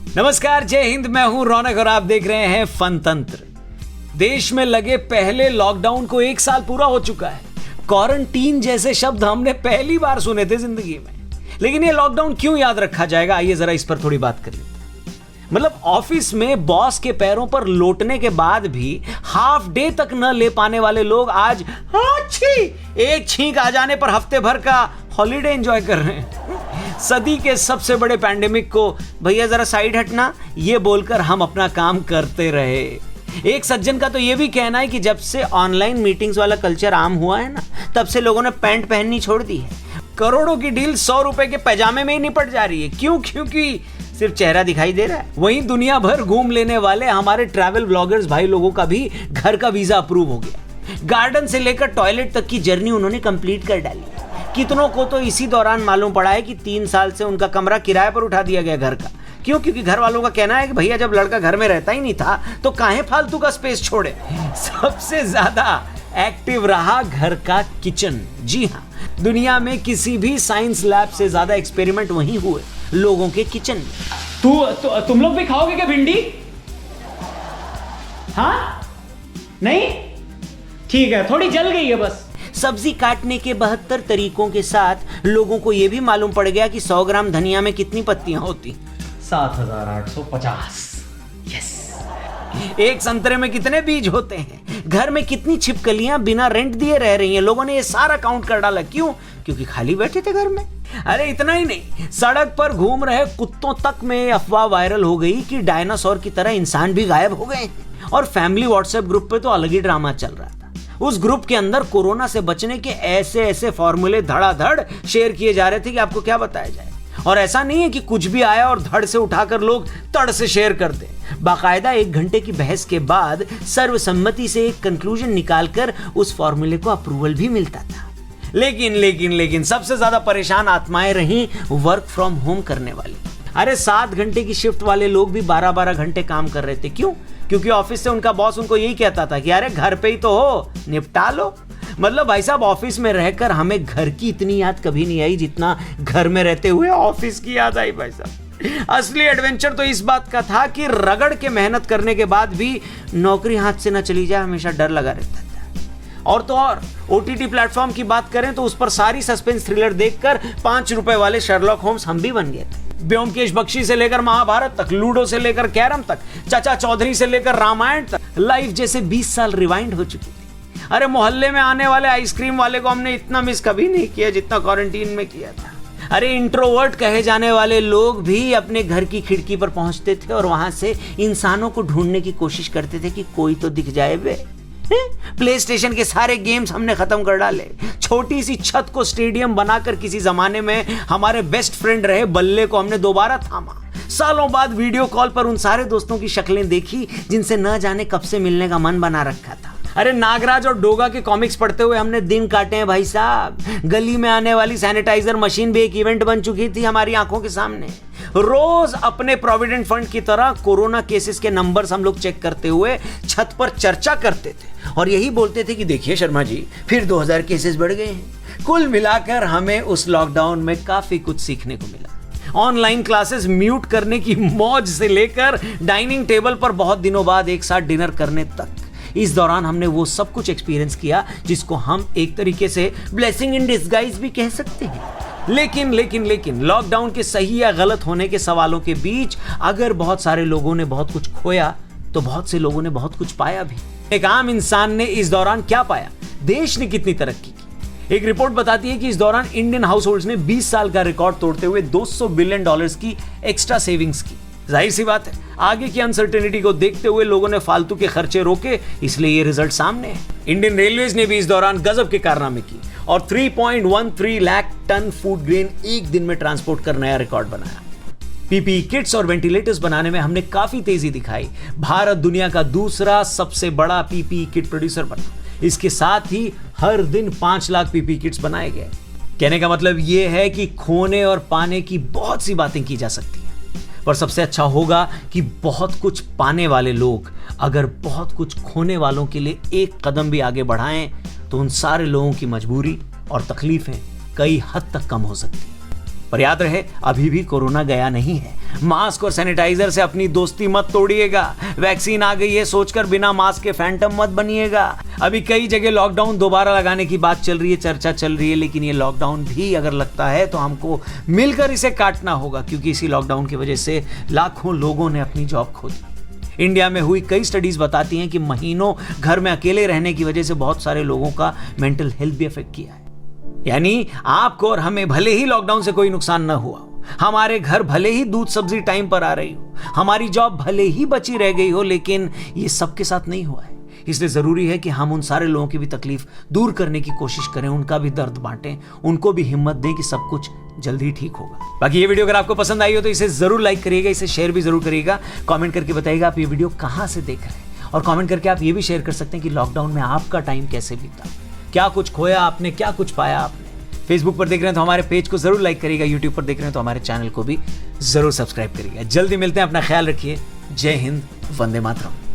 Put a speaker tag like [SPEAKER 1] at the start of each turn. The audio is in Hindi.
[SPEAKER 1] नमस्कार, जय हिंद। मैं हूं रौनक और आप देख रहे हैं फन तंत्र। देश में लगे पहले लॉकडाउन को 1 साल पूरा हो चुका है। क्वारंटीन जैसे शब्द हमने पहली बार सुने थे जिंदगी में, लेकिन ये लॉकडाउन क्यों याद रखा जाएगा, आइए जरा इस पर थोड़ी बात कर लेते हैं। मतलब ऑफिस में बॉस के पैरों पर लोटने के बाद भी हाफ डे तक न ले पाने वाले लोग आज एक छींक आ जाने पर हफ्ते भर का हॉलीडे एंजॉय कर रहे हैं। सदी के सबसे बड़े पैंडेमिक को भैया जरा साइड हटना, ये बोलकर हम अपना काम करते रहे। एक सज्जन का तो ये भी कहना है कि जब से ऑनलाइन मीटिंग्स वाला कल्चर आम हुआ है ना, तब से लोगों ने पैंट पहननी छोड़ दी है। करोड़ों की डील 100 रुपए के पैजामे में ही निपट जा रही है। क्यों? क्योंकि सिर्फ चेहरा दिखाई दे रहा है। वहीं दुनिया भर घूम लेने वाले हमारे ट्रैवल ब्लॉगर्स भाई लोगों का भी घर का वीजा अप्रूव हो गया। गार्डन से लेकर टॉयलेट तक की जर्नी उन्होंने कंप्लीट कर डाली। कितनों को तो इसी दौरान मालूम पड़ा है कि 3 साल से उनका कमरा किराए पर उठा दिया गया घर का। क्यों? क्योंकि घर वालों का कहना है कि भैया जब लड़का घर में रहता ही नहीं था तो काहे फालतू का स्पेस छोड़े। सबसे ज्यादा एक्टिव रहा घर का किचन। जी हाँ, दुनिया में किसी भी साइंस लैब से ज्यादा एक्सपेरिमेंट वहीं हुए लोगों के किचन में। तुम लोग भी खाओगे क्या भिंडी? हाँ? नहीं? ठीक है, थोड़ी जल गई है बस। सब्जी काटने के 72 तरीकों के साथ लोगों को यह भी मालूम पड़ गया कि 100 ग्राम धनिया में कितनी पत्तियां होती।
[SPEAKER 2] 7850।
[SPEAKER 1] यस। एक संतरे में कितने बीज होते हैं? घर में कितनी छिपकलियां बिना रेंट दिए रह रही हैं? लोगों ने ये सारा काउंट कर डाला। क्यों? क्योंकि खाली बैठे थे घर में। अरे इतना ही नहीं, सड़क पर घूम रहे कुत्तों तक में अफवाह वायरल हो गई कि डायनासोर की तरह इंसान भी गायब हो गए। और फैमिली व्हाट्सएप ग्रुप पे तो अलग ही ड्रामा चल रहा था। उस ग्रुप के अंदर कोरोना से बचने के ऐसे फॉर्मूले धड़ाधड़ शेयर किए जा रहे थे कि आपको क्या बताया जाए। और ऐसा नहीं है कि कुछ भी आया और धड़ से उठाकर लोग तड़ से शेयर कर दें। बाकायदा 1 घंटे की बहस के बाद सर्वसम्मति से एक कंक्लूजन निकालकर उस फॉर्मूले को अप्रूवल भी मिलता था। लेकिन सबसे ज्यादा परेशान आत्माएं रहीं वर्क फ्रॉम होम करने वाली। अरे 7 घंटे की शिफ्ट वाले लोग भी 12-12 घंटे काम कर रहे थे। क्यों? क्योंकि ऑफिस से उनका बॉस उनको यही कहता था कि अरे घर पे ही तो हो, निपटा लो। मतलब भाई साहब, ऑफिस में रहकर हमें घर की इतनी याद कभी नहीं आई जितना घर में रहते हुए ऑफिस की याद आई भाई साहब। असली एडवेंचर तो इस बात का था कि रगड़ के मेहनत करने के बाद भी नौकरी हाथ से ना चली जाए, हमेशा डर लगा रहता था। और तो और OTT प्लेटफॉर्म की बात करें तो उस पर सारी सस्पेंस थ्रिलर देखकर 5 रुपए वाले शर्लॉक होम्स हम भी बन गए थे। ब्योमकेश बख्शी से लेकर महाभारत तक, लूडो से लेकर कैरम तक, चाचा चौधरी से लेकर रामायण तक, लाइफ जैसे 20 साल रिवाइंड हो चुकी थी। अरे मोहल्ले में आने वाले आइसक्रीम वाले को हमने इतना मिस कभी नहीं किया जितना क्वारंटीन में किया था। अरे इंट्रोवर्ट कहे जाने वाले लोग भी अपने घर की खिड़की पर पहुंचते थे और वहां से इंसानों को ढूंढने की कोशिश करते थे कि कोई तो दिख जाए बे। प्ले स्टेशन के सारे गेम्स हमने खत्म कर डाले। छोटी सी छत को स्टेडियम बनाकर किसी जमाने में हमारे बेस्ट फ्रेंड रहे बल्ले को हमने दोबारा थामा। सालों बाद वीडियो कॉल पर उन सारे दोस्तों की शक्लें देखी जिनसे न जाने कब से मिलने का मन बना रखा था। अरे नागराज और डोगा के कॉमिक्स पढ़ते हुए हमने दिन काटे हैं भाई साहब। गली में आने वाली सैनिटाइजर मशीन भी एक इवेंट बन चुकी थी हमारी आंखों के सामने। रोज अपने प्रोविडेंट फंड की तरह कोरोना केसेस के नंबर्स हम लोग चेक करते हुए छत पर चर्चा करते थे और यही बोलते थे कि देखिए शर्मा जी, फिर 2000 केसेस बढ़ गए हैं। कुल मिलाकर हमें उस लॉकडाउन में काफी कुछ सीखने को मिला। ऑनलाइन क्लासेस म्यूट करने की मौज से लेकर डाइनिंग टेबल पर बहुत दिनों बाद एक साथ डिनर करने तक। इस दौरान हमने वो सब कुछ एक्सपीरियंस किया जिसको हम एक तरीके से ब्लेसिंग इन डिस्गाइज भी कह सकते हैं। लेकिन लॉकडाउन के सही या गलत होने के सवालों के बीच अगर बहुत सारे लोगों ने बहुत कुछ खोया तो बहुत से लोगों ने बहुत कुछ पाया भी। एक आम इंसान ने इस दौरान क्या पाया? देश ने कितनी तरक्की की? एक रिपोर्ट बताती है कि इस दौरान इंडियन हाउस होल्ड्स ने 20 साल का रिकॉर्ड तोड़ते हुए $200 बिलियन की एक्स्ट्रा सेविंग्स की। जाहिर सी बात है, आगे की अनसर्टेनिटी को देखते हुए लोगों ने फालतू के खर्चे रोके, इसलिए ये रिजल्ट सामने है। इंडियन रेलवेज ने भी इस दौरान गजब के कारनामे की और 3.13 लाख टन फूड ग्रेन एक दिन में ट्रांसपोर्ट कर नया रिकॉर्ड बनाया। पीपीई किट्स और वेंटिलेटर्स बनाने में हमने काफी तेजी दिखाई। भारत दुनिया का दूसरा सबसे बड़ा पीपीई किट प्रोड्यूसर बना। इसके साथ ही हर दिन 5 लाख पीपीई किट्स बनाए गए। कहने का मतलब यह है कि खोने और पाने की बहुत सी बातें की जा सकती हैं, पर सबसे अच्छा होगा कि बहुत कुछ पाने वाले लोग अगर बहुत कुछ खोने वालों के लिए एक कदम भी आगे बढ़ाएं तो उन सारे लोगों की मजबूरी और तकलीफें कई हद तक कम हो सकती हैं। पर याद रहे, अभी भी कोरोना गया नहीं है। मास्क और सैनिटाइजर से अपनी दोस्ती मत तोड़िएगा। वैक्सीन आ गई है सोचकर बिना मास्क के फैंटम मत बनिएगा। अभी कई जगह लॉकडाउन दोबारा लगाने की बात चल रही है, चर्चा चल रही है, लेकिन ये लॉकडाउन भी अगर लगता है तो हमको मिलकर इसे काटना होगा, क्योंकि इसी लॉकडाउन की वजह से लाखों लोगों ने अपनी जॉब खो दी। इंडिया में हुई कई स्टडीज बताती हैं कि महीनों घर में अकेले रहने की वजह से बहुत सारे लोगों का मेंटल हेल्थ भी अफेक्ट किया है। यानी आपको और हमें भले ही लॉकडाउन से कोई नुकसान न हुआ हो, हमारे घर भले ही दूध सब्जी टाइम पर आ रही हो, हमारी जॉब भले ही बची रह गई हो, लेकिन ये सबके साथ नहीं हुआ है। इसलिए जरूरी है कि हम उन सारे लोगों की भी तकलीफ दूर करने की कोशिश करें, उनका भी दर्द बांटें, उनको भी हिम्मत दें कि सब कुछ जल्दी ठीक होगा। बाकी ये वीडियो अगर आपको पसंद आई हो तो इसे जरूर लाइक करिएगा, इसे शेयर भी जरूर करिएगा। कमेंट करके बताइएगा आप ये वीडियो कहां से देख रहे हैं, और कमेंट करके आप ये भी शेयर कर सकते हैं कि लॉकडाउन में आपका टाइम कैसे बीता, क्या कुछ खोया आपने, क्या कुछ पाया आपने। फेसबुक पर देख रहे हैं तो हमारे पेज को जरूर लाइक करिएगा, यूट्यूब पर देख रहे हैं तो हमारे चैनल को भी जरूर सब्सक्राइब करिएगा। जल्दी मिलते हैं, अपना ख्याल रखिए। जय हिंद, वंदे मातरम।